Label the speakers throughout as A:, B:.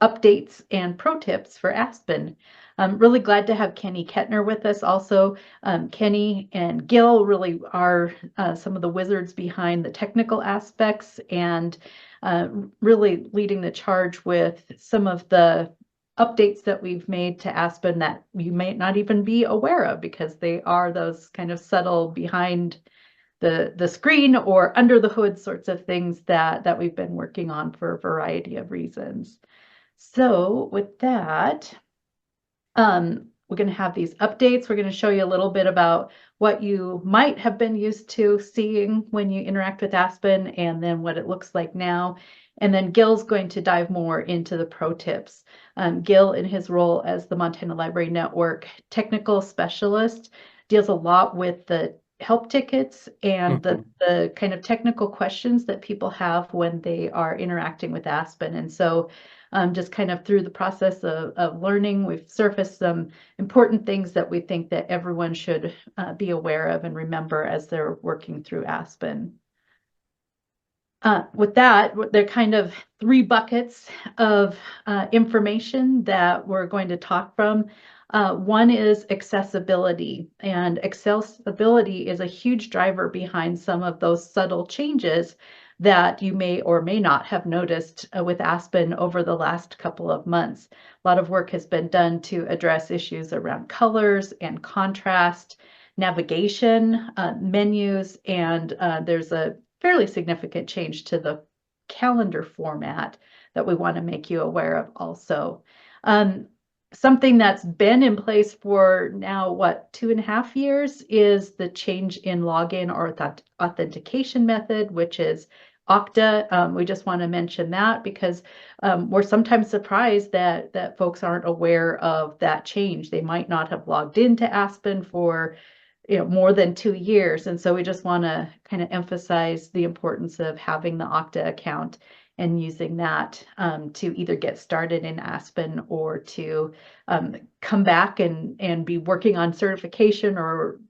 A: updates and pro tips for ASPeN. I'm really glad to have Kenny Kettner with us also. Kenny and Gil really are some of the wizards behind the technical aspects and really leading the charge with some of the updates that we've made to ASPeN that you may not even be aware of because they are those kind of subtle behind the screen or under the hood sorts of things that we've been working on for a variety of reasons. So with that, we're going to have these updates. We're going to show you a little bit about what you might have been used to seeing when you interact with ASPeN and then what it looks like now. And then Gil's going to dive more into the pro tips. Gil, in his role as the Montana Library Network technical specialist, deals a lot with the help tickets and the kind of technical questions that people have when they are interacting with ASPeN. And so just kind of through the process of learning, we've surfaced some important things that we think that everyone should be aware of and remember as they're working through ASPeN. With that, there are kind of three buckets of information that we're going to talk from. One is accessibility, and accessibility is a huge driver behind some of those subtle changes that you may or may not have noticed with ASPeN over the last couple of months. A lot of work has been done to address issues around colors and contrast, navigation, menus, and there's a fairly significant change to the calendar format that we want to make you aware of also. Something that's been in place for now, 2.5 years, is the change in login or authentication method, which is Okta. We just want to mention that because we're sometimes surprised that folks aren't aware of that change. They might not have logged into ASPeN for more than 2 years. And so we just want to kind of emphasize the importance of having the Okta account and using that to either get started in ASPeN or to come back and be working on certification or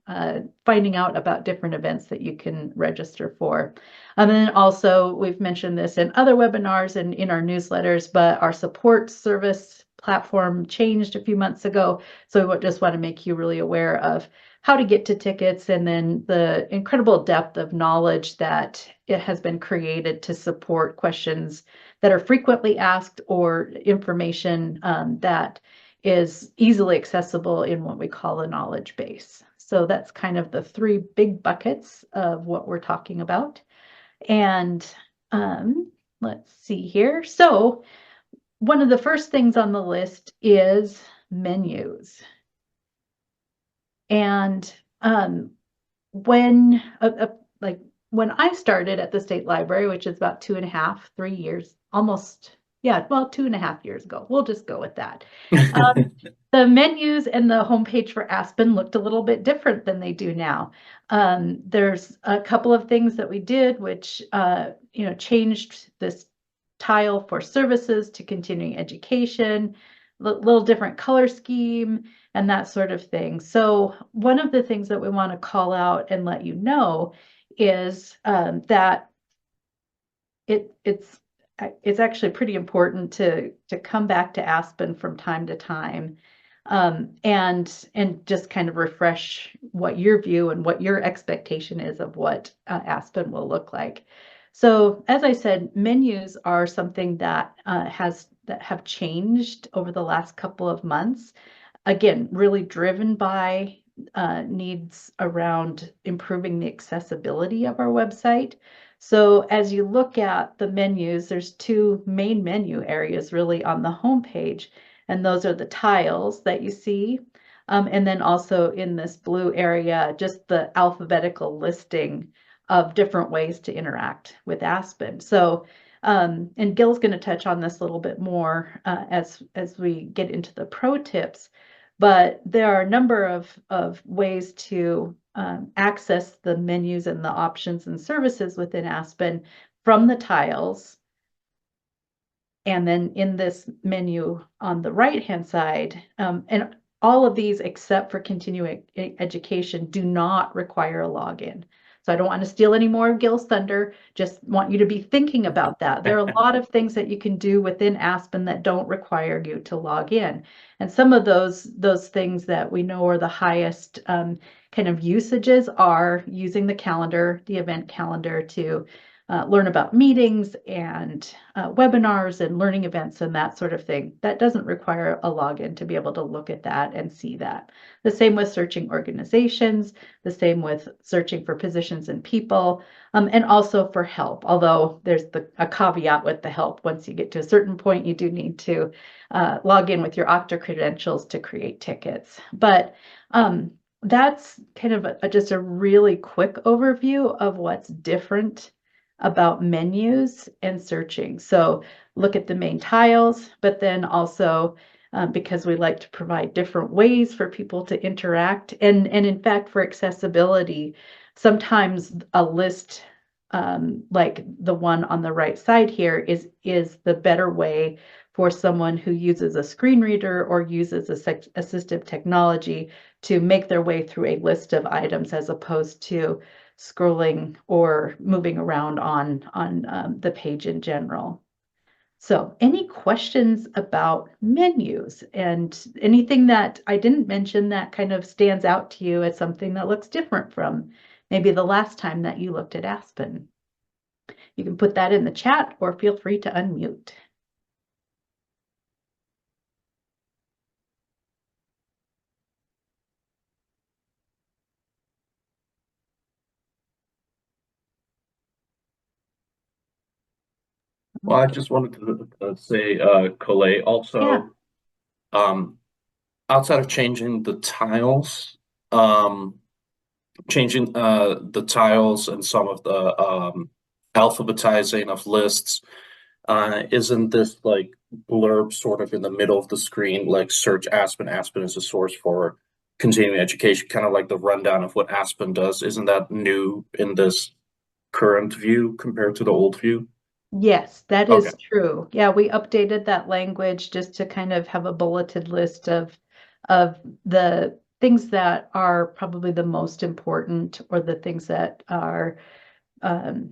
A: finding out about different events that you can register for. And then also, we've mentioned this in other webinars and in our newsletters, but our support service platform changed a few months ago. So we just want to make you really aware of how to get to tickets and then the incredible depth of knowledge that it has been created to support questions that are frequently asked or information that is easily accessible in what we call a knowledge base. So that's kind of the three big buckets of what we're talking about. And let's see here. So one of the first things on the list is menus. And when I started at the state library, which is about 2.5, 3 years, almost, 2.5 years ago, we'll just go with that. The menus and the homepage for ASPeN looked a little bit different than they do now. There's a couple of things that we did, which changed this tile for services to continuing education, little different color scheme, and that sort of thing. So one of the things that we want to call out and let you know is that it's actually pretty important to come back to ASPeN from time to time and just kind of refresh what your view and what your expectation is of what ASPeN will look like. So as I said, menus are something that have changed over the last couple of months. Again, really driven by needs around improving the accessibility of our website. So as you look at the menus, there's two main menu areas really on the homepage, and those are the tiles that you see. And then also in this blue area, just the alphabetical listing of different ways to interact with ASPeN. So and Gil's going to touch on this a little bit more as we get into the pro tips, but there are a number of ways to access the menus and the options and services within ASPeN from the tiles. And then in this menu on the right-hand side, and all of these except for continuing education do not require a login. So I don't want to steal any more of Gil's thunder, just want you to be thinking about that. There are a lot of things that you can do within ASPeN that don't require you to log in. And some of those things that we know are the highest kind of usages are using the calendar, the event calendar, to learn about meetings and webinars and learning events and that sort of thing. That doesn't require a login to be able to look at that and see that. The same with searching organizations, the same with searching for positions and people, and also for help. Although there's a caveat with the help. Once you get to a certain point, you do need to log in with your Okta credentials to create tickets. But that's kind of just a really quick overview of what's different about menus and searching. So look at the main tiles, but then also because we like to provide different ways for people to interact. And in fact, for accessibility, sometimes a list like the one on the right side here is the better way for someone who uses a screen reader or uses assistive technology to make their way through a list of items as opposed to scrolling or moving around on the page in general. So any questions about menus and anything that I didn't mention that kind of stands out to you as something that looks different from maybe the last time that you looked at ASPeN? You can put that in the chat or feel free to unmute.
B: Well, I just wanted to say, Colette, also, outside of changing the tiles, changing the tiles and some of the alphabetizing of lists, isn't this like blurb sort of in the middle of the screen, like search ASPeN? ASPeN is a source for continuing education, kind of like the rundown of what ASPeN does. Isn't that new in this current view compared to the old view?
A: Yes, that
B: Okay.
A: is true. Yeah, we updated that language just to kind of have a bulleted list of the things that are probably the most important or the things that our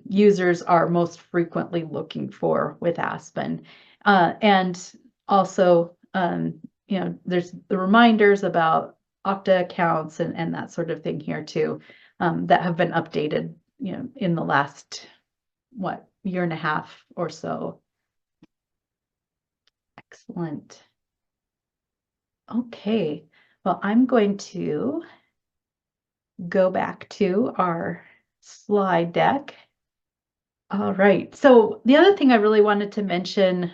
A: users are most frequently looking for with ASPeN. And also, there's the reminders about Okta accounts and that sort of thing here too, that have been updated, in the last, year and a half or so. Excellent. Okay, well, I'm going to go back to our slide deck. All right, so the other thing I really wanted to mention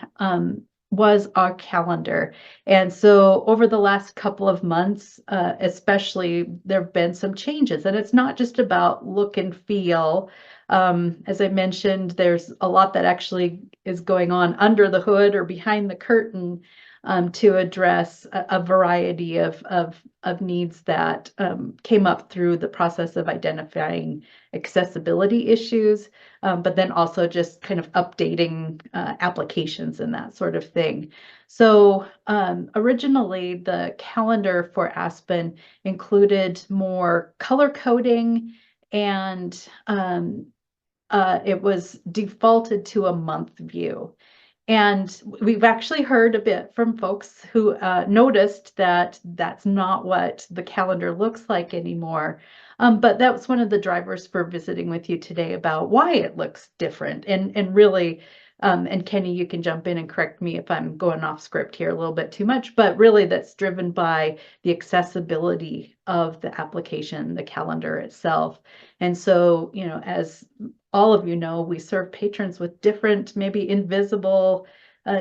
A: was our calendar. And so over the last couple of months, especially, there have been some changes, and it's not just about look and feel. As I mentioned, there's a lot that actually is going on under the hood or behind the curtain to address a variety of needs that came up through the process of identifying accessibility issues, but then also just kind of updating applications and that sort of thing. So originally, the calendar for ASPeN included more color coding, and it was defaulted to a month view. And we've actually heard a bit from folks who noticed that that's not what the calendar looks like anymore. But that was one of the drivers for visiting with you today about why it looks different. And really, and Kenny, you can jump in and correct me if I'm going off script here a little bit too much, but really that's driven by the accessibility of the application, the calendar itself. And so, as all of you know, we serve patrons with different, maybe invisible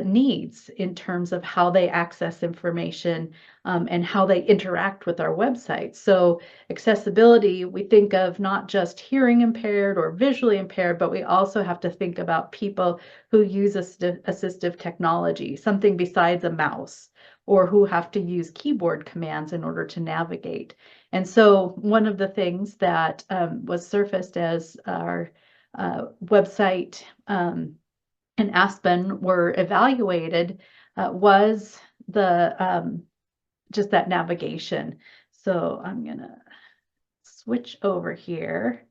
A: needs in terms of how they access information and how they interact with our website. So accessibility, we think of not just hearing impaired or visually impaired, but we also have to think about people who use assistive technology, something besides a mouse, or who have to use keyboard commands in order to navigate. And so one of the things that was surfaced as our website and ASPeN were evaluated was the just that navigation. So I'm gonna switch over here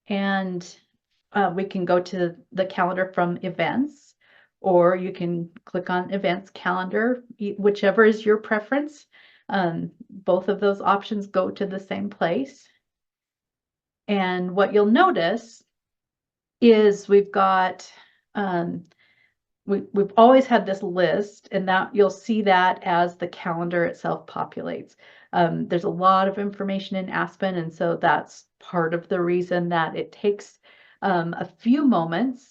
A: and we can go to the calendar from events, or you can click on events calendar, whichever is your preference. Both of those options go to the same place. And what you'll notice is we've got, we've always had this list, and that you'll see that as the calendar itself populates. There's a lot of information in ASPeN, and so that's part of the reason that it takes a few moments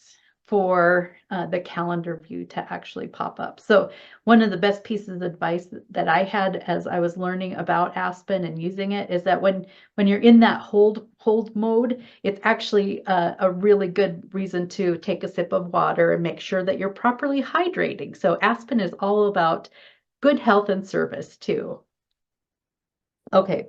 A: for the calendar view to actually pop up. So one of the best pieces of advice that I had as I was learning about ASPeN and using it is that when you're in that hold mode, it's actually a really good reason to take a sip of water and make sure that you're properly hydrating. So ASPeN is all about good health and service too. Okay,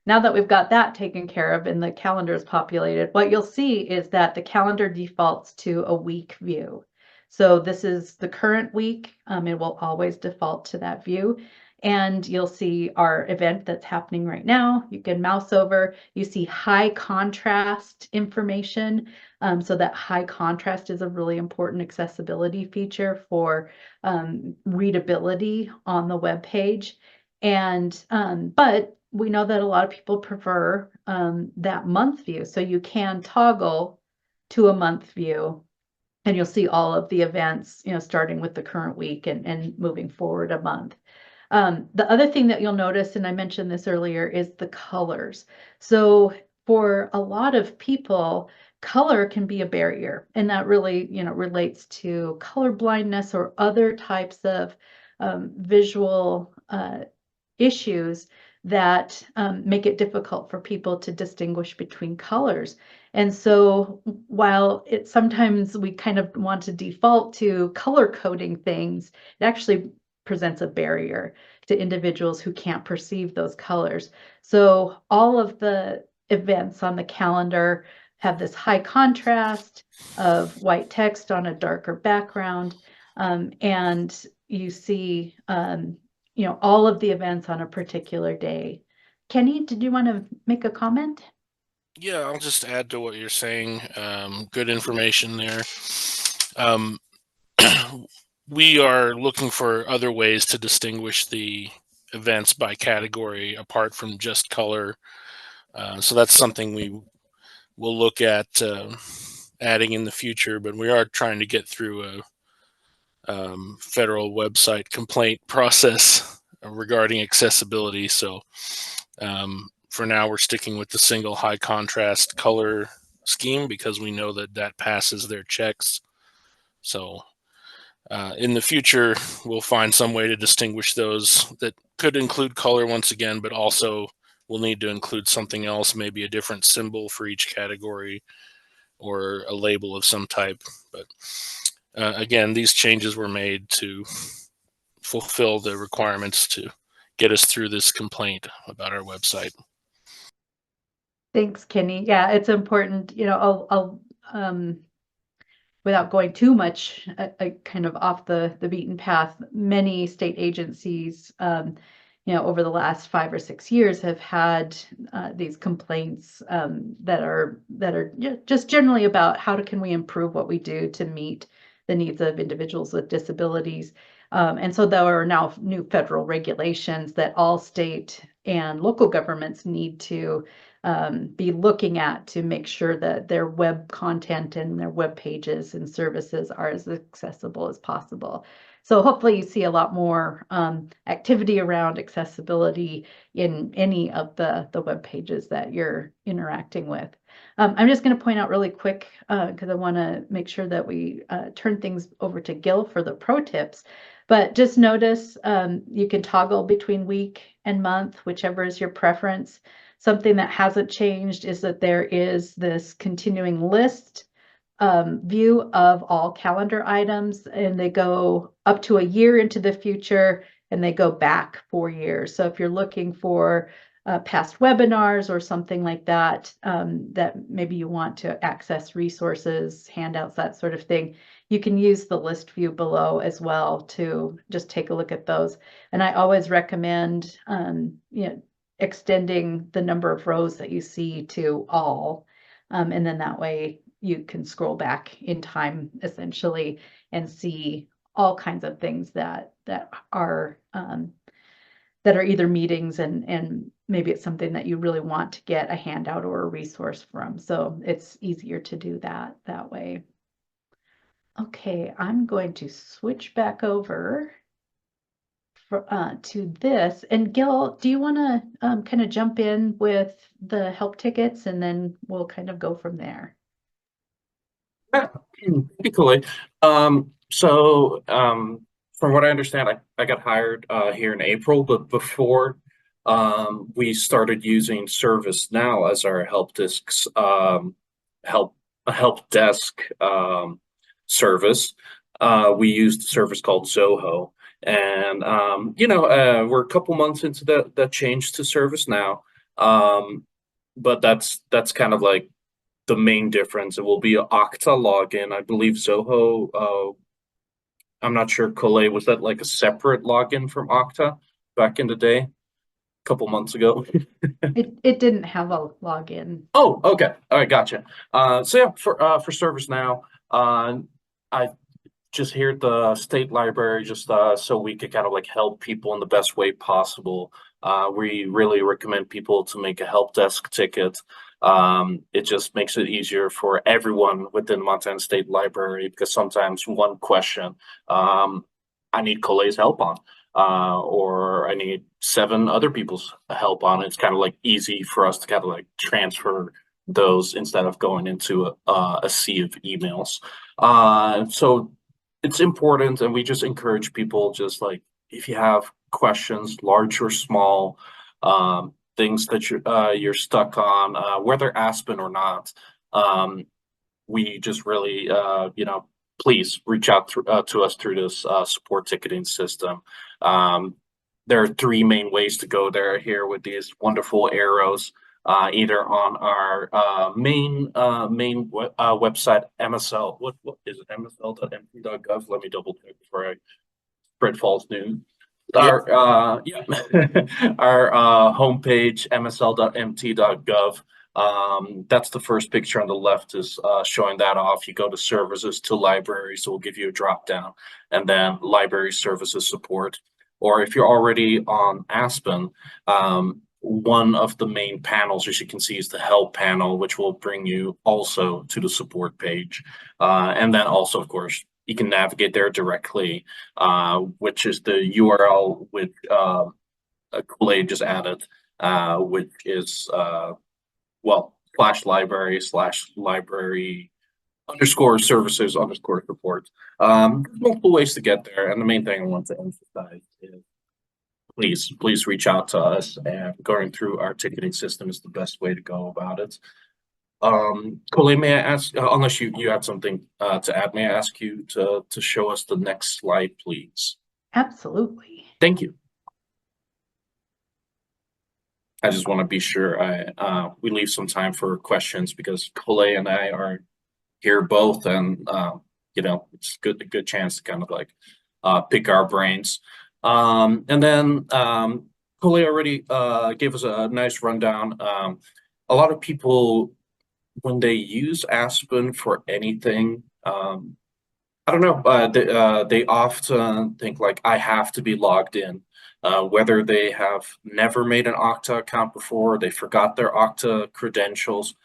A: now that we've got that taken care of and the calendar is populated, what you'll see is that the calendar defaults to a week view. So this is the current week. It will always default to that view. And you'll see our event that's happening right now. You can mouse over, you see high contrast information. So that high contrast is a really important accessibility feature for readability on the web page. And but we know that a lot of people prefer that month view. So you can toggle to a month view, and you'll see all of the events, starting with the current week and moving forward a month. The other thing that you'll notice, and I mentioned this earlier, is the colors. So for a lot of people, color can be a barrier, and that really, relates to color blindness or other types of visual issues that make it difficult for people to distinguish between colors. And so while sometimes we kind of want to default to color coding things, it actually presents a barrier to individuals who can't perceive those colors. So all of the events on the calendar have this high contrast of white text on a darker background. And you see all of the events on a particular day. Kenny, did you want to make a comment?
C: Yeah, I'll just add to what you're saying. Good information there. Um, we are looking for other ways to distinguish the events by category apart from just color. So that's something we will look at adding in the future, but we are trying to get through a federal website complaint process regarding accessibility. So for now, we're sticking with the single high contrast color scheme because we know that that passes their checks. So in the future, we'll find some way to distinguish those that could include color once again, but also we'll need to include something else, maybe a different symbol for each category or a label of some type. But again, these changes were made to fulfill the requirements to get us through this complaint about our website.
A: Thanks, Kenny. Yeah, it's important, I'll without going too much kind of off the beaten path, many state agencies, over the last 5 or 6 years have had these complaints that are just generally about how can we improve what we do to meet the needs of individuals with disabilities. And so there are now new federal regulations that all state and local governments need to be looking at to make sure that their web content and their web pages and services are as accessible as possible. So hopefully you see a lot more activity around accessibility in any of the web pages that you're interacting with. I'm just going to point out really quick because I want to make sure that we turn things over to Gil for the pro tips. But just notice you can toggle between week and month, whichever is your preference. Something that hasn't changed is that there is this continuing list view of all calendar items, and they go up to a year into the future and they go back 4 years. So if you're looking for past webinars or something like that, that maybe you want to access resources, handouts, that sort of thing, you can use the list view below as well to just take a look at those. And I always recommend, extending the number of rows that you see to all. And then that way you can scroll back in time essentially and see all kinds of things that are either meetings and maybe it's something that you really want to get a handout or a resource from. So it's easier to do that way. Okay, I'm going to switch back over to this. And Gil, do you want to kind of jump in with the help tickets and then we'll kind of go from there?
B: Yeah, pretty cool. From what I understand, I got hired here in April, but before we started using ServiceNow as our help desks help desk service. We used a service called Zoho, and we're a couple months into that change to ServiceNow. But that's kind of like the main difference. It will be an Okta login. I believe Zoho, I'm not sure, Colette, was that like a separate login from Okta back in the day, a couple months ago?
A: It didn't have a login.
B: Oh, okay. All right, gotcha. So yeah, for ServiceNow, I just here at the state library, just so we could kind of like help people in the best way possible. We really recommend people to make a help desk ticket. It just makes it easier for everyone within Montana State Library because sometimes one question I need Colet's help on, or I need 7 other people's help on. It's kind of like easy for us to kind of like transfer those instead of going into a sea of emails. So it's important, and we just encourage people, just like if you have questions, large or small, things that you're stuck on, whether ASPeN or not, we just really please reach out to us through this support ticketing system. There are 3 main ways to go there here with these wonderful arrows. Either on our main website, MSL. What is it? MSL.mt.gov. Let me double check before I spread false news. Our our homepage, msl.mt.gov. That's the first picture on the left is showing that off. You go to services to libraries, so we'll give you a drop down, and then library services support. Or if you're already on ASPeN, one of the main panels, as you can see, is the help panel, which will bring you also to the support page. And then also, of course, you can navigate there directly, which is the URL with Kool-Aid just added, which is, /library _services_support. There's multiple ways to get there. And the main thing I want to emphasize is please reach out to us, and going through our ticketing system is the best way to go about it. Colleen, may I ask, unless you have something to add, may I ask you to show us the next slide, please?
A: Absolutely.
B: Thank you. I just want to be sure we leave some time for questions because Colleen and I are here both, and it's a good chance to kind of like pick our brains. And then Colleen already gave us a nice rundown. A lot of people, when they use ASPeN for anything, I don't know, they often think like, I have to be logged in, whether they have never made an Okta account before, they forgot their Okta credentials.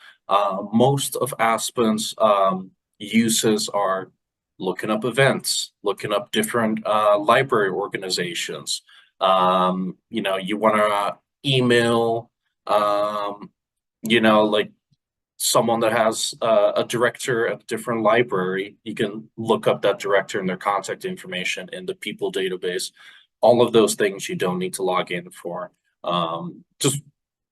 B: Most of ASPeN's uses are looking up events, looking up different library organizations. You want to email, like someone that has a director at a different library, you can look up that director and their contact information in the people database. All of those things you don't need to log in for. Just,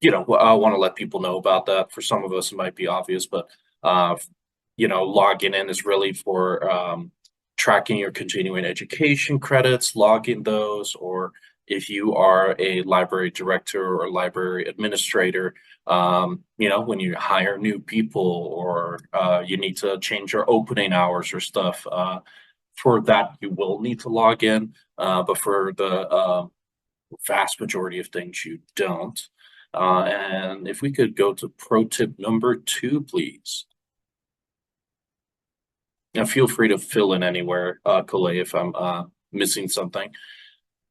B: I want to let people know about that. For some of us, it might be obvious, but logging in is really for tracking your continuing education credits, logging those, or if you are a library director or a library administrator, when you hire new people or you need to change your opening hours or stuff, for that you will need to log in, but for the vast majority of things you don't. And if we could go to pro tip number 2, please. Now, feel free to fill in anywhere, Kalei, if I'm missing something.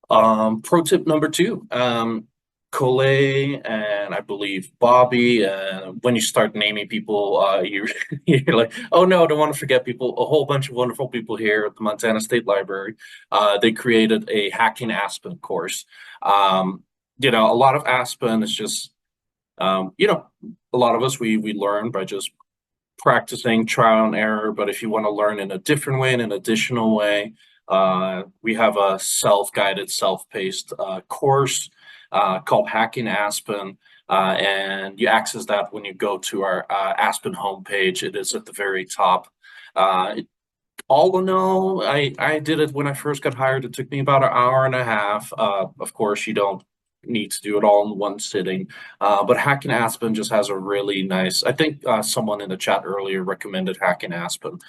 B: Pro tip number 2, Coley and I believe Bobby. When you start naming people, you're like, oh no, I don't want to forget people. A whole bunch of wonderful people here at the Montana State Library. They created a Hacking ASPeN course. A lot of ASPeN is just, a lot of us, we learn by just practicing trial and error. But if you want to learn in a different way, in an additional way, we have a self-guided, self-paced course called Hacking ASPeN. And you access that when you go to our ASPeN homepage. It is at the very top. All in all, I did it when I first got hired. It took me about an hour and a half. Of course, you don't need to do it all in one sitting. But Hacking ASPeN just has a really nice, I think someone in the chat earlier recommended Hacking ASPeN.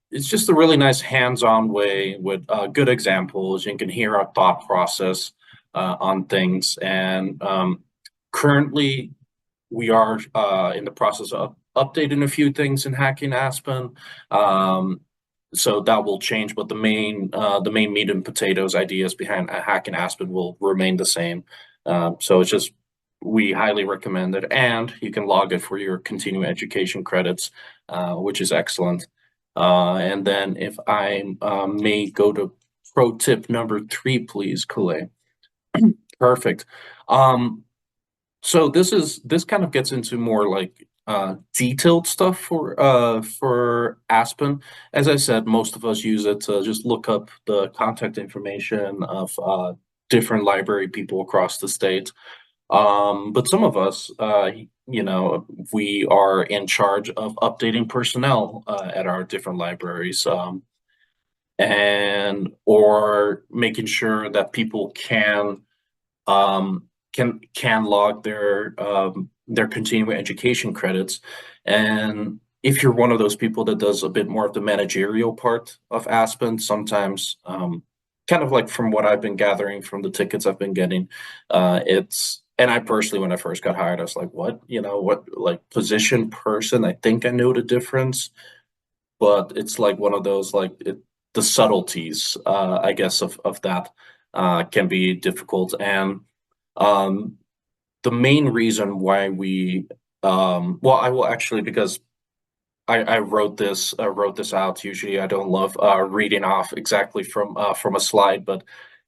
B: It's just a really nice hands-on way with good examples. You can hear our thought process on things. And currently, we are in the process of updating a few things in Hacking ASPeN. So that will change, but the main meat and potatoes ideas behind Hacking ASPeN will remain the same. So it's just, we highly recommend it, and you can log it for your continuing education credits, which is excellent. And then if I may go to pro tip number 3, please, Kalei. Perfect. So this kind of gets into more like detailed stuff for ASPeN. As I said, most of us use it to just look up the contact information of different library people across the state. But some of us, we are in charge of updating personnel at our different libraries, and or making sure that people can log their continuing education credits. And if you're one of those people that does a bit more of the managerial part of ASPeN, sometimes kind of like from what I've been gathering from the tickets I've been getting, and I personally, when I first got hired, I was like, what, like position person, I think I know the difference, but it's like one of those, the subtleties, I guess, of that can be difficult. And the main reason why we, well, I will actually, because I wrote this out. Usually I don't love reading off exactly from a slide, but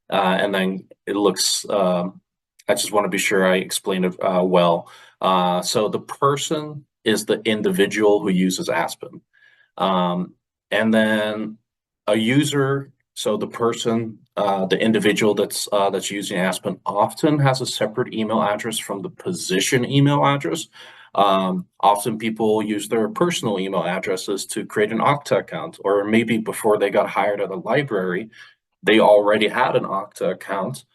B: and then it looks, I just want to be sure I explain it well. So the person is the individual who uses ASPeN. And then a user, so the person, the individual that's using ASPeN often has a separate email address from the position email address. Often people use their personal email addresses to create an Okta account, or maybe before they got hired at a library, they already had an Okta account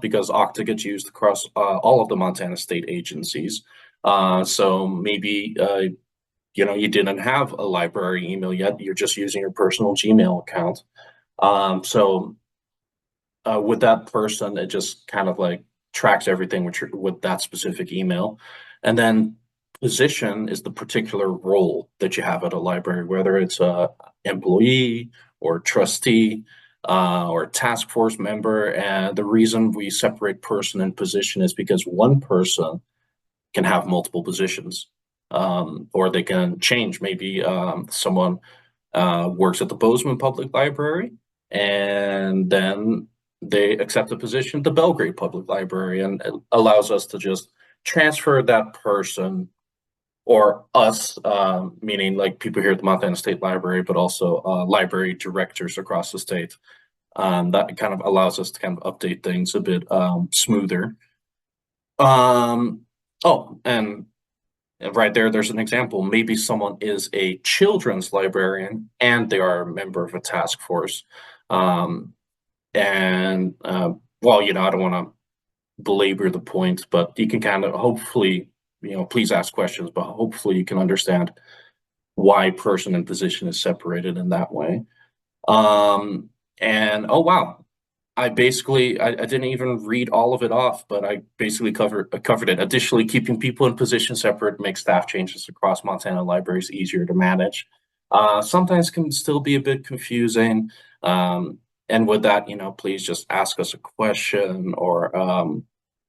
B: because Okta gets used across all of the Montana state agencies. So maybe you didn't have a library email yet, you're just using your personal Gmail account. So with that person, it just kind of like tracks everything with that specific email. And then position is the particular role that you have at a library, whether it's a employee or trustee or task force member. And the reason we separate person and position is because one person can have multiple positions, or they can change. Maybe someone works at the Bozeman Public Library, and then they accept a position at the Belgrade Public Library, and it allows us to just transfer that person, or us, meaning like people here at the Montana State Library, but also library directors across the state. That kind of allows us to kind of update things a bit smoother. Oh, and right there's an example. Maybe someone is a children's librarian and they are a member of a task force. Well, I don't want to belabor the point, but you can kind of hopefully, please ask questions, but hopefully you can understand why person and position is separated in that way. And oh wow, I didn't even read all of it off, but I basically covered it. Additionally, keeping people in position separate makes staff changes across Montana libraries easier to manage. Sometimes can still be a bit confusing. And with that, please just ask us a question or,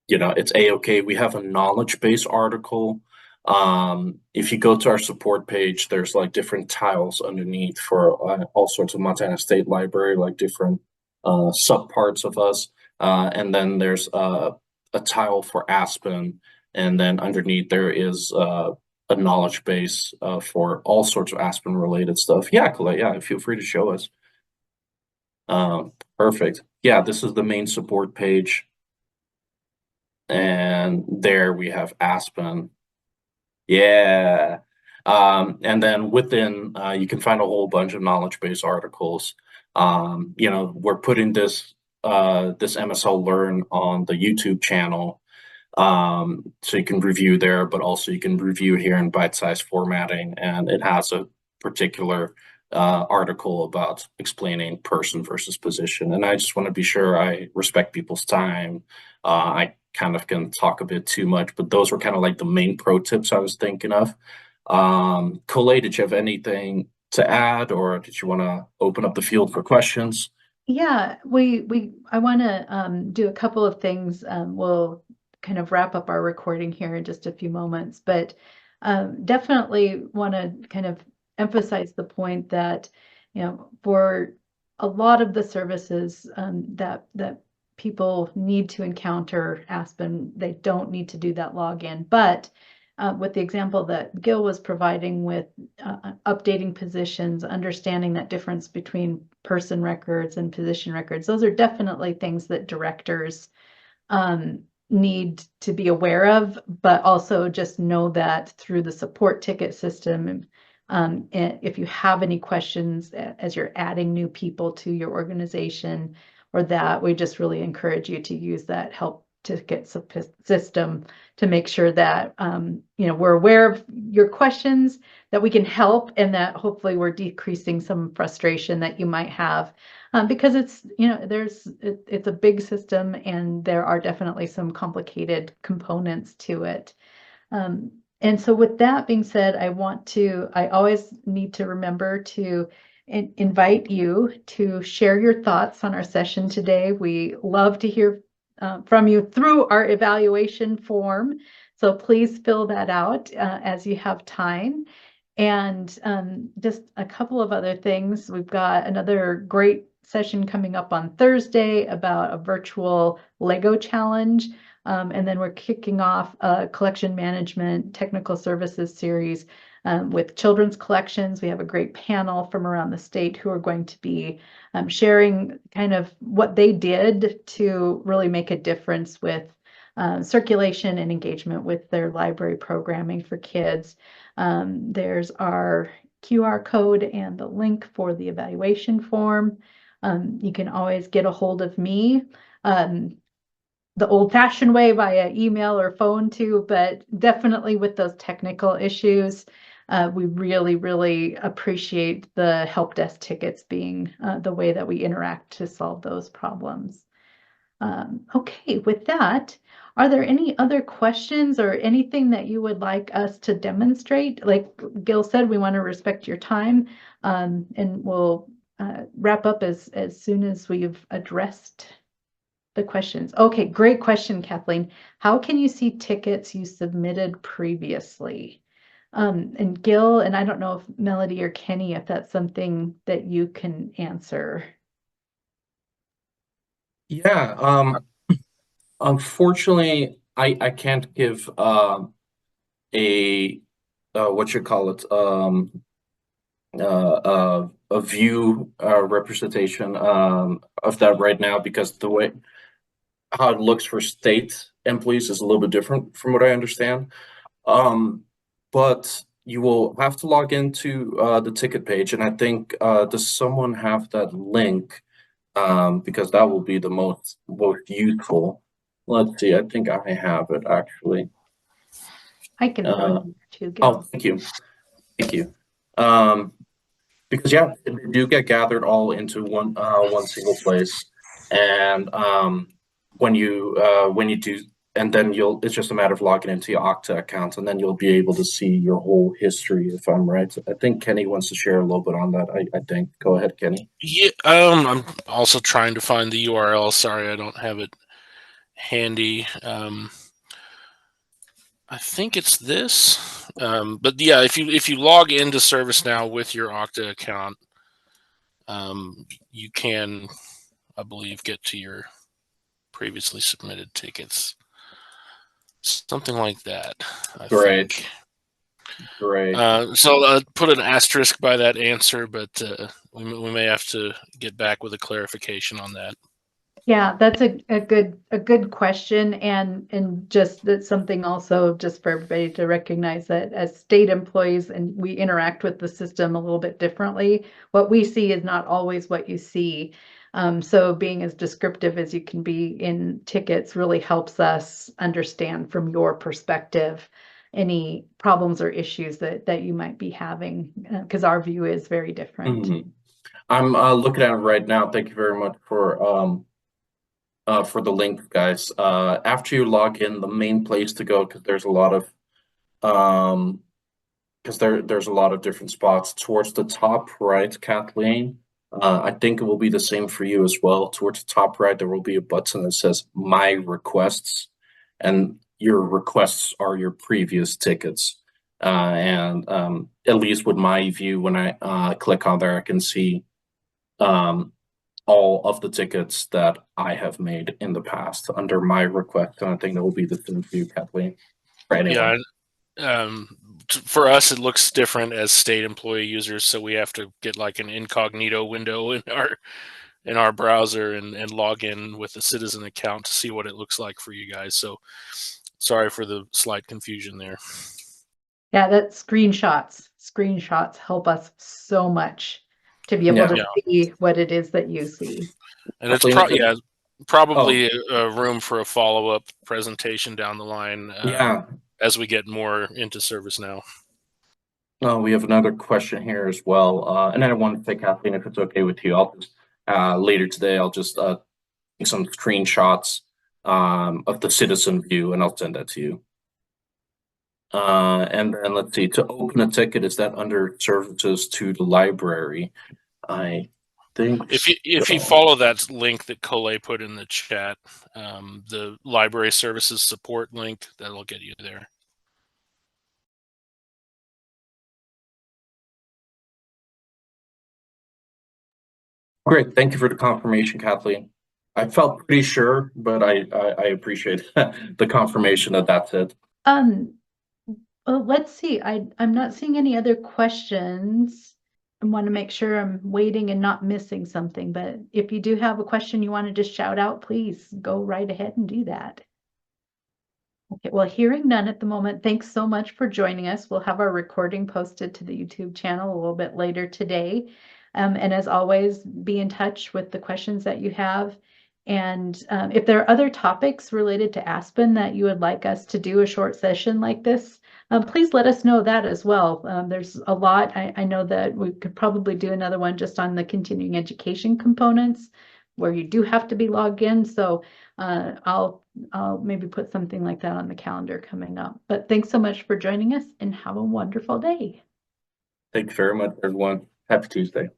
B: it's a-okay. We have a knowledge base article. If you go to our support page, there's like different tiles underneath for all sorts of Montana State Library, like different subparts of us. And then there's a tile for ASPeN. And then underneath there is a knowledge base for all sorts of ASPeN related stuff. Yeah, Colette, yeah, feel free to show us. Perfect. Yeah, this is the main support page. And there we have ASPeN. Yeah. And then within, you can find a whole bunch of knowledge base articles. We're putting this MSL Learn on the YouTube channel. So you can review there, but also you can review here in bite-sized formatting, and it has a particular article about explaining person versus position. And I just want to be sure I respect people's time. I kind of can talk a bit too much, but those were kind of like the main pro tips I was thinking of. Colette, did you have anything to add, or did you want to open up the field for questions?
A: Yeah, I want to do a couple of things. We'll kind of wrap up our recording here in just a few moments, but definitely want to kind of emphasize the point that, for a lot of the services that people need to encounter ASPeN, they don't need to do that login. But with the example that Gil was providing with updating positions, understanding that difference between person records and position records, those are definitely things that directors need to be aware of, but also just know that through the support ticket system, if you have any questions as you're adding new people to your organization or that, we just really encourage you to use that help ticket system to make sure that we're aware of your questions, that we can help, and that hopefully we're decreasing some frustration that you might have, because it's it's a big system and there are definitely some complicated components to it. And so with that being said, I always need to remember to invite you to share your thoughts on our session today. We love to hear from you through our evaluation form. So please fill that out as you have time. And just a couple of other things. We've got another great session coming up on Thursday about a virtual Lego challenge. And then we're kicking off a collection management technical services series with children's collections. We have a great panel from around the state who are going to be sharing kind of what they did to really make a difference with circulation and engagement with their library programming for kids. There's our QR code and the link for the evaluation form. You can always get a hold of me the old-fashioned way via email or phone too, but definitely with those technical issues, we really, really appreciate the help desk tickets being the way that we interact to solve those problems. Okay, with that, are there any other questions or anything that you would like us to demonstrate? Like Gil said, we want to respect your time, and we'll wrap up as soon as we've addressed the questions. Okay, great question, Kathleen. How can you see tickets you submitted previously? And Gil, and I don't know if Melody or Kenny, if that's something that you can answer.
B: Yeah, unfortunately, I can't give a what you call it, a view representation of that right now, because the way how it looks for state employees is a little bit different from what I understand. But you will have to log into the ticket page, and I think does someone have that link? Because that will be the most useful. Let's see, I think I have it actually.
A: I can put it too, Gil.
B: Oh, thank you. Because yeah, they do get gathered all into one single place. And when you do, and then it's just a matter of logging into your Okta account, and then you'll be able to see your whole history, if I'm right. I think Kenny wants to share a little bit on that. I think. Go ahead, Kenny.
C: Yeah, I'm also trying to find the URL. Sorry, I don't have it handy. I think it's this. But yeah, if you log into ServiceNow with your Okta account, you can, I believe, get to your previously submitted tickets. Something like that, I think.
B: Great.
C: So put an asterisk by that answer, but we may have to get back with a clarification on that.
A: Yeah, that's a good question, and just that's something also just for everybody to recognize that as state employees and we interact with the system a little bit differently. What we see is not always what you see. So being as descriptive as you can be in tickets really helps us understand from your perspective any problems or issues that you might be having, because our view is very different.
B: Mm-hmm. I'm looking at it right now. Thank you very much for the link, guys. After you log in, the main place to go, because there's a lot of there's a lot of different spots towards the top right, Kathleen. I think it will be the same for you as well. Towards the top right, there will be a button that says My Requests, and your requests are your previous tickets. And at least with my view, when I click on there, I can see all of the tickets that I have made in the past under my request. And I think that will be the same for you, Kathleen. For anyone.
C: Yeah. For us, it looks different as state employee users, so we have to get like an incognito window in our browser and log in with a citizen account to see what it looks like for you guys. So sorry for the slight confusion there.
A: Yeah, that screenshots help us so much to be able to see what it is that you see.
C: And it's probably a room for a follow-up presentation down the line. As we get more into ServiceNow.
B: We have another question here as well. And I want to say, Kathleen, if it's okay with you, I'll just later today, I'll just take some screenshots of the citizen view and I'll send that to you. And then let's see, to open a ticket, is that under services to the library? I think
C: if you follow that link that Cole put in the chat, the library services support link, that'll get you there.
B: Great, thank you for the confirmation, Kathleen. I felt pretty sure, but I appreciate the confirmation that that's it.
A: Well, let's see. I'm not seeing any other questions. I want to make sure I'm waiting and not missing something, but if you do have a question you want to just shout out, please go right ahead and do that. Okay, well, hearing none at the moment, thanks so much for joining us. We'll have our recording posted to the YouTube channel a little bit later today. And as always, be in touch with the questions that you have. And if there are other topics related to ASPeN that you would like us to do a short session like this, please let us know that as well. There's a lot. I know that we could probably do another one just on the continuing education components where you do have to be logged in. So I'll maybe put something like that on the calendar coming up. But thanks so much for joining us and have a wonderful day.
B: Thank you very much, everyone. Happy Tuesday.